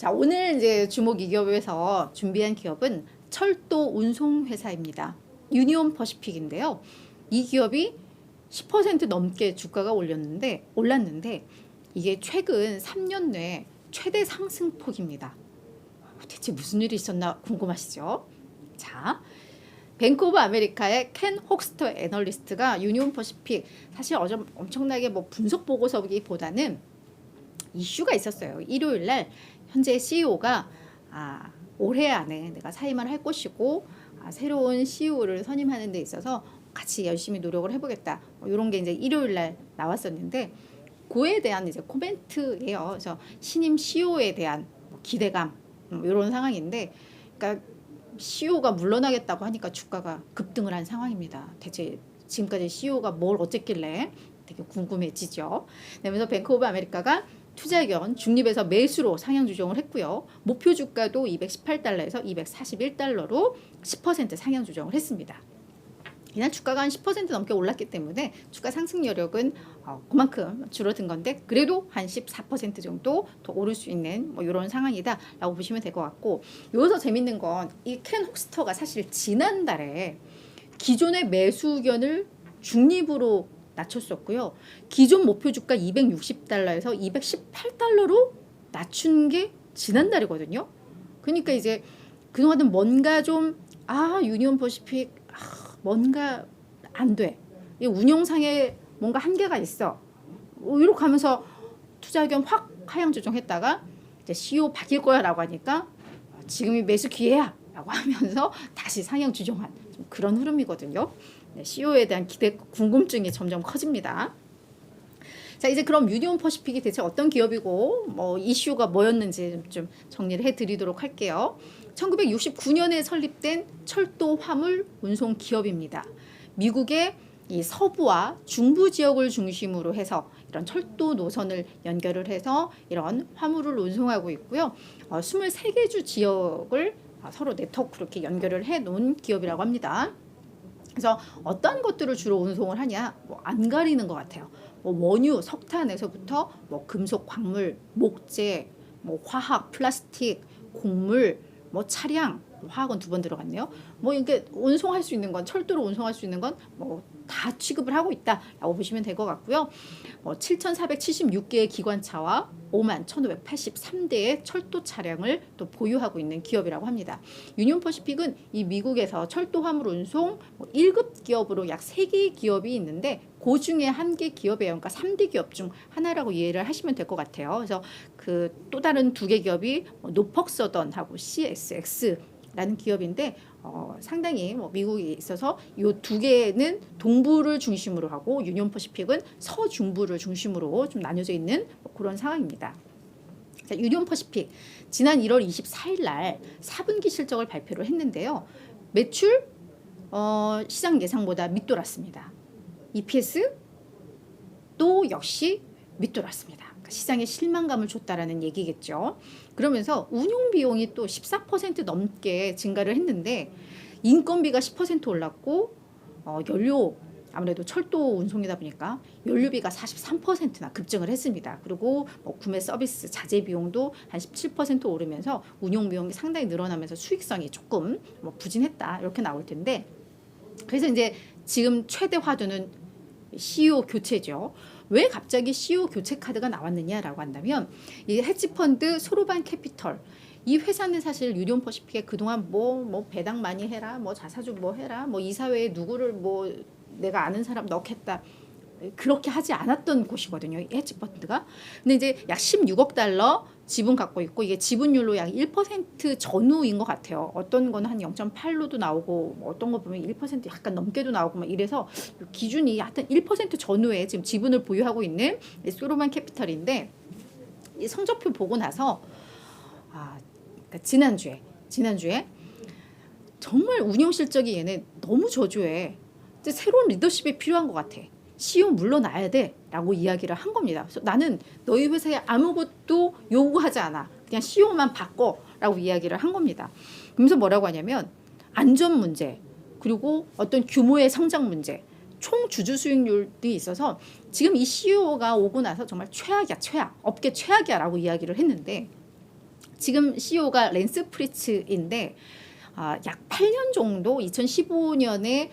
자, 오늘 이제 주목 이 기업에서 준비한 기업은 철도 운송 회사입니다. 유니온 퍼시픽인데요. 이 기업이 10% 넘게 주가가 올랐는데 이게 최근 3년 내 최대 상승폭입니다. 대체 무슨 일이 있었나 궁금하시죠? 자, 뱅크 오브 아메리카의 켄 혹스터 애널리스트가 유니온 퍼시픽 사실 엄청나게 뭐 분석 보고서기보다는 이슈가 있었어요. 일요일 날 현재 CEO가 올해 안에 내가 사임을 할 것이고 새로운 CEO를 선임하는 데 있어서 같이 열심히 노력을 해보겠다. 이런 게 이제 일요일 날 나왔었는데 그에 대한 이제 코멘트예요. 그래서 신임 CEO에 대한 기대감 이런 상황인데, 그러니까 CEO가 물러나겠다고 하니까 주가가 급등을 한 상황입니다. 대체 지금까지 CEO가 뭘 어쨌길래 되게 궁금해지죠. 그러면서 뱅크 오브 아메리카가 투자 의견 중립에서 매수로 상향 조정을 했고요. 목표 주가도 218달러에서 241달러로 10% 상향 조정을 했습니다. 이날 주가가 한 10% 넘게 올랐기 때문에 주가 상승 여력은 그만큼 줄어든 건데 그래도 한 14% 정도 더 오를 수 있는 뭐 이런 상황이다라고 보시면 될 것 같고, 여기서 재밌는 건 이 켄 혹스터가 사실 지난달에 기존의 매수 의견을 중립으로 낮췄었고요. 기존 목표 주가 260달러에서 218달러로 낮춘 게 지난달이거든요. 그러니까 이제 그동안은 뭔가 좀 유니온 퍼시픽 뭔가 안 돼. 이 운영상에 뭔가 한계가 있어. 이렇게 하면서 투자 의견 확 하향 조정했다가 이제 CEO 바뀔 거야라고 하니까 지금이 매수 기회야 라고 하면서 다시 상향 조정한 좀 그런 흐름이거든요. 네, CEO에 대한 기대, 궁금증이 점점 커집니다. 자, 이제 그럼 유니온 퍼시픽이 대체 어떤 기업이고 뭐 이슈가 뭐였는지 좀 정리를 해드리도록 할게요. 1969년에 설립된 철도 화물 운송 기업입니다. 미국의 이 서부와 중부 지역을 중심으로 해서 이런 철도 노선을 연결을 해서 이런 화물을 운송하고 있고요. 23개 주 지역을 서로 네트워크로 이렇게 연결을 해 놓은 기업이라고 합니다. 그래서 어떤 것들을 주로 운송을 하냐, 안 가리는 것 같아요. 원유, 석탄에서부터 금속, 광물, 목재, 화학, 플라스틱, 곡물, 차량, 화학은 2번 들어갔네요. 이렇게 운송할 수 있는 건, 철도로 운송할 수 있는 건 다 취급을 하고 있다라고 보시면 될 것 같고요. 7,476개의 기관차와 51,583대의 철도 차량을 또 보유하고 있는 기업이라고 합니다. 유니온 퍼시픽은 이 미국에서 철도 화물 운송 1급 기업으로 약 3개의 기업이 있는데 그 중에 1개 기업이에요. 그러니까 3대 기업 중 하나라고 이해를 하시면 될 것 같아요. 그래서 그 또 다른 2개 기업이 노퍽 서던하고 CSX라는 기업인데 상당히 미국에 있어서 이 2개는 동부를 중심으로 하고 유니온 퍼시픽은 서중부를 중심으로 좀 나뉘어져 있는 그런 상황입니다. 자, 유니온 퍼시픽 지난 1월 24일 날 4분기 실적을 발표를 했는데요. 매출 시장 예상보다 밑돌았습니다. EPS 또 역시 밑돌았습니다. 시장에 실망감을 줬다라는 얘기겠죠. 그러면서 운용 비용이 또 14% 넘게 증가를 했는데 인건비가 10% 올랐고 연료, 아무래도 철도 운송이다 보니까 연료비가 43%나 급증을 했습니다. 그리고 구매 서비스 자재 비용도 한 17% 오르면서 운용 비용이 상당히 늘어나면서 수익성이 조금 부진했다 이렇게 나올 텐데, 그래서 이제 지금 최대 화두는 CEO 교체죠. 왜 갑자기 CEO 교체 카드가 나왔느냐라고 한다면 이 헤지펀드 소로반 캐피털, 이 회사는 사실 유니온 퍼시픽에 그동안 배당 많이 해라, 자사주 해라, 이사회에 누구를 내가 아는 사람 넣겠다 그렇게 하지 않았던 곳이거든요. 이 헤지펀드가. 근데 이제 약 16억 달러 지분 갖고 있고 이게 지분율로 약 1% 전후인 것 같아요. 어떤 거는 한 0.8로도 나오고 어떤 거 보면 1% 약간 넘게도 나오고 이래서 기준이 하여튼 1% 전후에 지금 지분을 보유하고 있는 소로만 캐피털인데, 이 성적표 보고 나서 그러니까 지난주에 정말 운용 실적이 얘네 너무 저조해. 이제 새로운 리더십이 필요한 것 같아. CEO 물러나야 돼 라고 이야기를 한 겁니다. 그래서 나는 너희 회사에 아무것도 요구하지 않아. 그냥 CEO만 바꿔 라고 이야기를 한 겁니다. 그러면서 뭐라고 하냐면 안전 문제, 그리고 어떤 규모의 성장 문제, 총 주주 수익률이 있어서 지금 이 CEO가 오고 나서 정말 최악이야, 업계 최악이야 라고 이야기를 했는데, 지금 CEO가 랜스 프리츠인데 약 8년 정도 2015년에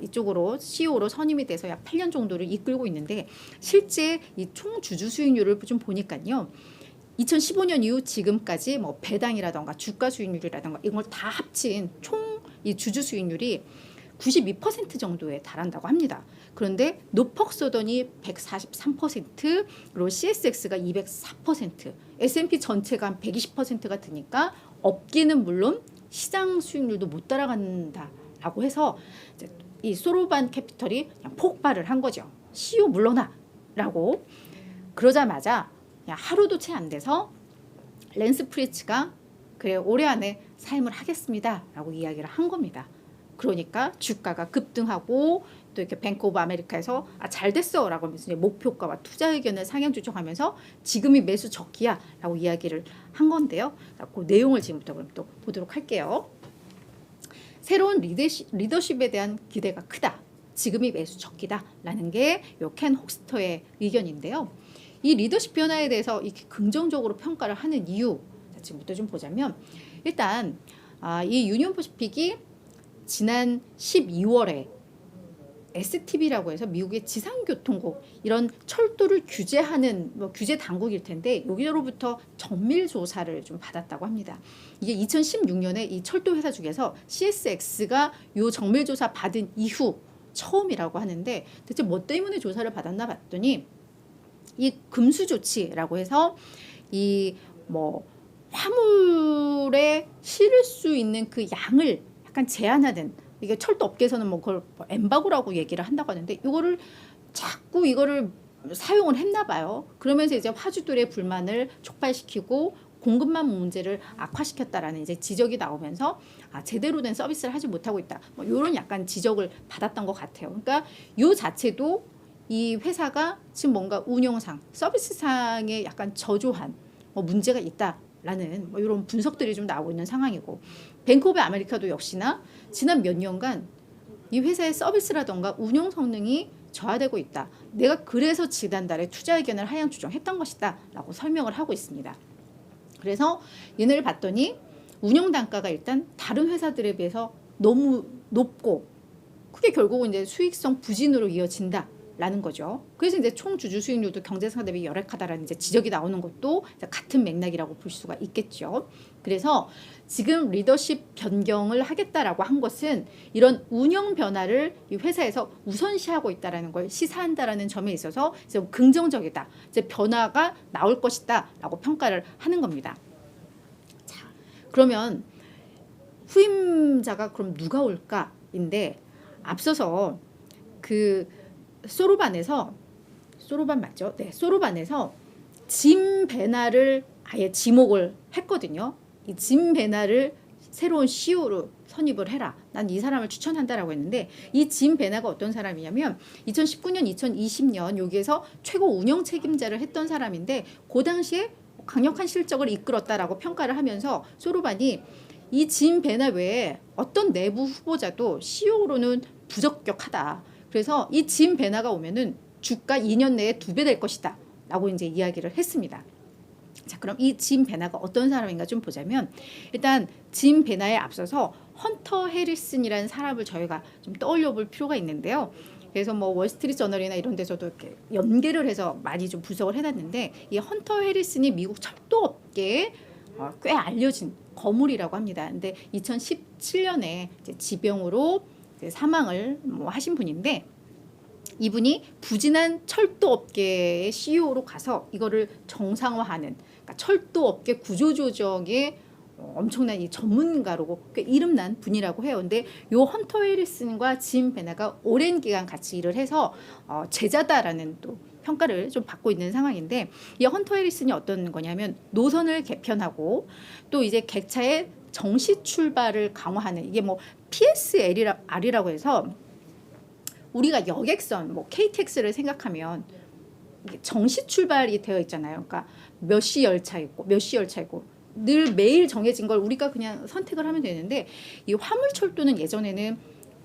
이쪽으로 CEO로 선임이 돼서 약 8년 정도를 이끌고 있는데 실제 이 총 주주 수익률을 좀 보니까요. 2015년 이후 지금까지 뭐 배당이라던가 주가 수익률이라던가 이걸 다 합친 총 이 주주 수익률이 92% 정도에 달한다고 합니다. 그런데 노퍽소던이 143%, 그리고 CSX가 204%, S&P 전체가 한 120%가 드니까 업계는 물론 시장 수익률도 못 따라간다라고 해서 이 소로반 캐피털이 그냥 폭발을 한 거죠. CEO 물러나라고. 그러자마자 그냥 하루도 채 안 돼서 랜스 프리츠가 그래 올해 안에 사임을 하겠습니다라고 이야기를 한 겁니다. 그러니까 주가가 급등하고 또 이렇게 뱅크 오브 아메리카에서 잘 됐어라고 하면서 목표가와 투자 의견을 상향 조정하면서 지금이 매수 적기야라고 이야기를 한 건데요. 그 내용을 지금부터 그럼 또 보도록 할게요. 새로운 리더십에 대한 기대가 크다. 지금이 매수 적기다라는 게 요 켄 혹스터의 의견인데요. 이 리더십 변화에 대해서 이렇게 긍정적으로 평가를 하는 이유 지금부터 좀 보자면 일단 이 유니온 퍼시픽이 지난 12월에 STB라고 해서 미국의 지상교통국 이런 철도를 규제하는 규제 당국일 텐데 여기로부터 정밀 조사를 좀 받았다고 합니다. 이게 2016년에 이 철도 회사 중에서 CSX가 요 정밀 조사 받은 이후 처음이라고 하는데 대체 뭐 때문에 조사를 받았나 봤더니 이 금수 조치라고 해서 이 뭐 화물에 실을 수 있는 그 양을 약간 제한하는 이게 철도 업계에서는 뭐 그걸 엠바고라고 얘기를 한다고 하는데 이거를 자꾸 이거를 사용을 했나 봐요. 그러면서 이제 화주들의 불만을 촉발시키고 공급망 문제를 악화시켰다라는 이제 지적이 나오면서 제대로 된 서비스를 하지 못하고 있다. 뭐 이런 약간 지적을 받았던 것 같아요. 그러니까 이 자체도 이 회사가 지금 뭔가 운영상, 서비스상에 약간 저조한 문제가 있다라는 이런 분석들이 좀 나오고 있는 상황이고 뱅크 오브 아메리카도 역시나 지난 몇 년간 이 회사의 서비스라던가 운영 성능이 저하되고 있다. 내가 그래서 지난달에 투자 의견을 하향 조정했던 것이다 라고 설명을 하고 있습니다. 그래서 얘네를 봤더니 운영 단가가 일단 다른 회사들에 비해서 너무 높고 그게 결국은 이제 수익성 부진으로 이어진다. 라는 거죠. 그래서 이제 총 주주 수익률도 경제상 대비 열악하다라는 이제 지적이 나오는 것도 같은 맥락이라고 볼 수가 있겠죠. 그래서 지금 리더십 변경을 하겠다라고 한 것은 이런 운영 변화를 이 회사에서 우선시하고 있다라는 걸 시사한다라는 점에 있어서 좀 긍정적이다. 이제 변화가 나올 것이다라고 평가를 하는 겁니다. 자, 그러면 후임자가 그럼 누가 올까인데 앞서서 그 소로반에서 소로반 맞죠? 네, 소로반에서 짐 베나를 아예 지목을 했거든요. 이 짐 베나를 새로운 CEO로 선입을 해라. 난 이 사람을 추천한다라고 했는데 이 짐 베나가 어떤 사람이냐면 2019년, 2020년 여기에서 최고 운영 책임자를 했던 사람인데 그 당시에 강력한 실적을 이끌었다라고 평가를 하면서 소로반이 이 짐 베나 외에 어떤 내부 후보자도 CEO로는 부적격하다. 그래서 이 짐 베나가 오면은 주가 2년 내에 2배 될 것이다 라고 이제 이야기를 했습니다. 자, 그럼 이 짐 베나가 어떤 사람인가 좀 보자면 일단 짐 베나에 앞서서 헌터 해리슨이라는 사람을 저희가 좀 떠올려 볼 필요가 있는데요. 그래서 뭐 월스트리트 저널이나 이런 데서도 이렇게 연계를 해서 많이 좀 분석을 해놨는데 이 헌터 해리슨이 미국 철도업계에 꽤 알려진 거물이라고 합니다. 근데 2017년에 이제 지병으로 사망을 하신 분인데 이분이 부진한 철도업계의 CEO로 가서 이거를 정상화하는 그러니까 철도업계 구조조정의 엄청난 이 전문가로 꽤 이름난 분이라고 해요. 근데 요 헌터 해리슨과 짐 베나가 오랜 기간 같이 일을 해서 제자다라는 또 평가를 좀 받고 있는 상황인데 이 헌터 해리슨이 어떤 거냐면 노선을 개편하고 또 이제 객차의 정시 출발을 강화하는 이게 뭐 PSR이라고 해서 우리가 여객선 뭐 KTX를 생각하면 이게 정시 출발이 되어 있잖아요. 그러니까 몇 시 열차 있고 몇 시 열차 있고 늘 매일 정해진 걸 우리가 그냥 선택을 하면 되는데 이 화물철도는 예전에는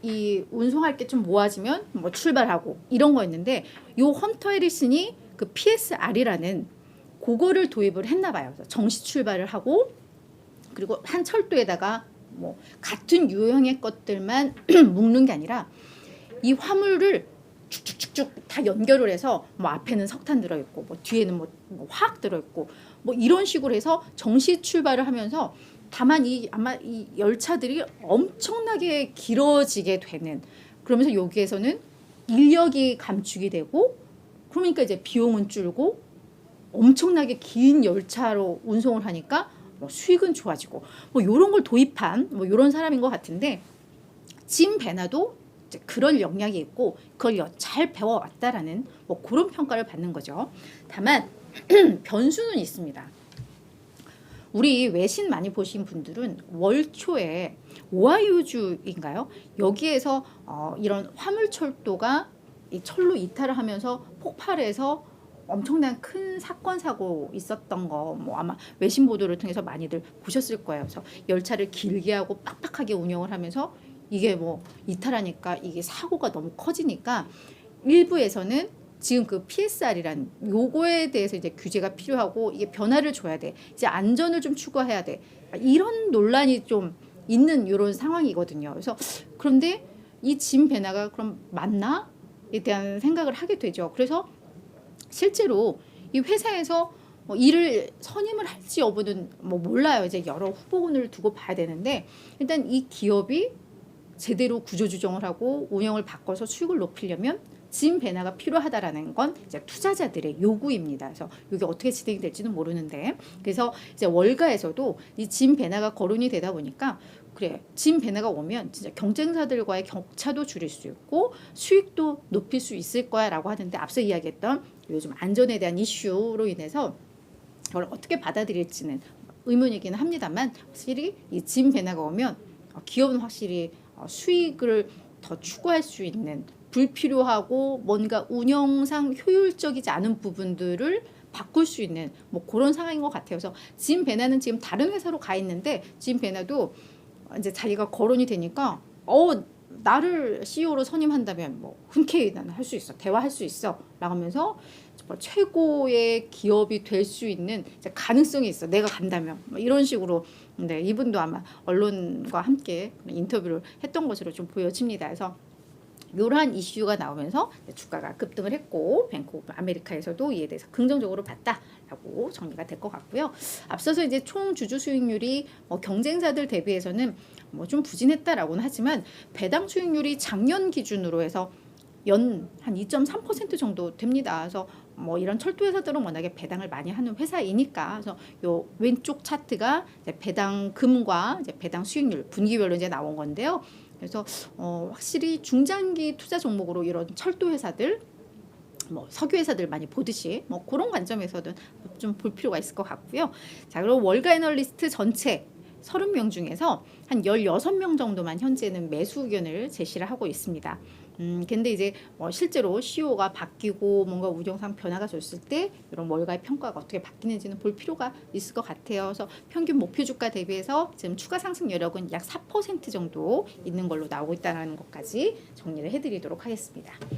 이 운송할 게 좀 모아지면 뭐 출발하고 이런 거였는데 요 헌터 해리슨이 그 PSR이라는 그거를 도입을 했나 봐요. 그래서 정시 출발을 하고 그리고 한 철도에다가 뭐 같은 유형의 것들만 묶는 게 아니라 이 화물을 쭉쭉쭉쭉 다 연결을 해서 뭐 앞에는 석탄 들어있고 뭐 뒤에는 뭐 화학 들어있고 뭐 이런 식으로 해서 정시 출발을 하면서 다만 아마 이 열차들이 엄청나게 길어지게 되는, 그러면서 여기에서는 인력이 감축이 되고 그러니까 이제 비용은 줄고 엄청나게 긴 열차로 운송을 하니까 뭐 수익은 좋아지고 뭐 이런 걸 도입한 뭐 이런 사람인 것 같은데, 짐 베나도 이제 그럴 역량이 있고 그걸 잘 배워왔다라는 뭐 그런 평가를 받는 거죠. 다만 변수는 있습니다. 우리 외신 많이 보신 분들은 월 초에 오하이오주인가요? 여기에서 이런 화물철도가 이 철로 이탈을 하면서 폭발해서 엄청난 큰 사건 사고 있었던 거 뭐 아마 외신 보도를 통해서 많이들 보셨을 거예요. 그래서 열차를 길게 하고 빡빡하게 운영을 하면서 이게 뭐 이탈하니까 이게 사고가 너무 커지니까 일부에서는 지금 그 PSR이란 요거에 대해서 이제 규제가 필요하고 이게 변화를 줘야 돼. 이제 안전을 좀 추구해야 돼. 이런 논란이 좀 있는 이런 상황이거든요. 그래서 그런데 이 짐 배나가 그럼 맞나?에 대한 생각을 하게 되죠. 그래서 실제로 이 회사에서 일을 선임을 할지 여부는 뭐 몰라요. 이제 여러 후보군을 두고 봐야 되는데 일단 이 기업이 제대로 구조조정을 하고 운영을 바꿔서 수익을 높이려면 짐 배나가 필요하다라는 건 이제 투자자들의 요구입니다. 그래서 이게 어떻게 진행이 될지는 모르는데, 그래서 이제 월가에서도 이 짐 배나가 거론이 되다 보니까 그래, 짐 배나가 오면 진짜 경쟁사들과의 격차도 줄일 수 있고 수익도 높일 수 있을 거야라고 하는데, 앞서 이야기했던 요즘 안전에 대한 이슈로 인해서 이걸 어떻게 받아들일지는 의문이기는 합니다만, 확실히 이 짐 배나가 오면 기업은 확실히 수익을 더 추구할 수 있는, 불필요하고 뭔가 운영상 효율적이지 않은 부분들을 바꿀 수 있는 뭐 그런 상황인 것 같아요. 그래서 짐 배나는 지금 다른 회사로 가 있는데 짐 배나도 이제 자기가 거론이 되니까 나를 CEO로 선임한다면 뭐 흔쾌히 나는 할 수 있어, 대화할 수 있어 라고 하면서 최고의 기업이 될 수 있는 가능성이 있어, 내가 간다면 뭐 이런 식으로. 네, 이분도 아마 언론과 함께 인터뷰를 했던 것으로 좀 보여집니다. 그래서 이러한 이슈가 나오면서 주가가 급등을 했고 뱅크 오브 아메리카에서도 이에 대해서 긍정적으로 봤다라고 정리가 될 것 같고요. 앞서서 이제 총 주주 수익률이 경쟁사들 대비해서는 뭐 좀 부진했다라고는 하지만 배당 수익률이 작년 기준으로 해서 연 한 2.3% 정도 됩니다. 그래서 뭐 이런 철도 회사들은 워낙에 배당을 많이 하는 회사이니까, 그래서 요 왼쪽 차트가 이제 배당금과 이제 배당 수익률 분기별로 이제 나온 건데요. 그래서 확실히 중장기 투자 종목으로 이런 철도 회사들, 뭐 석유 회사들 많이 보듯이 뭐 그런 관점에서는 좀 볼 필요가 있을 것 같고요. 자, 그리고 월가 애널리스트 전체 30명 중에서 한 16명 정도만 현재는 매수 의견을 제시를 하고 있습니다. 근데 이제 실제로 CEO가 바뀌고 뭔가 우정상 변화가 줬을 때 이런 월가의 평가가 어떻게 바뀌는지는 볼 필요가 있을 것 같아요. 그래서 평균 목표 주가 대비해서 지금 추가 상승 여력은 약 4% 정도 있는 걸로 나오고 있다는 것까지 정리를 해드리도록 하겠습니다.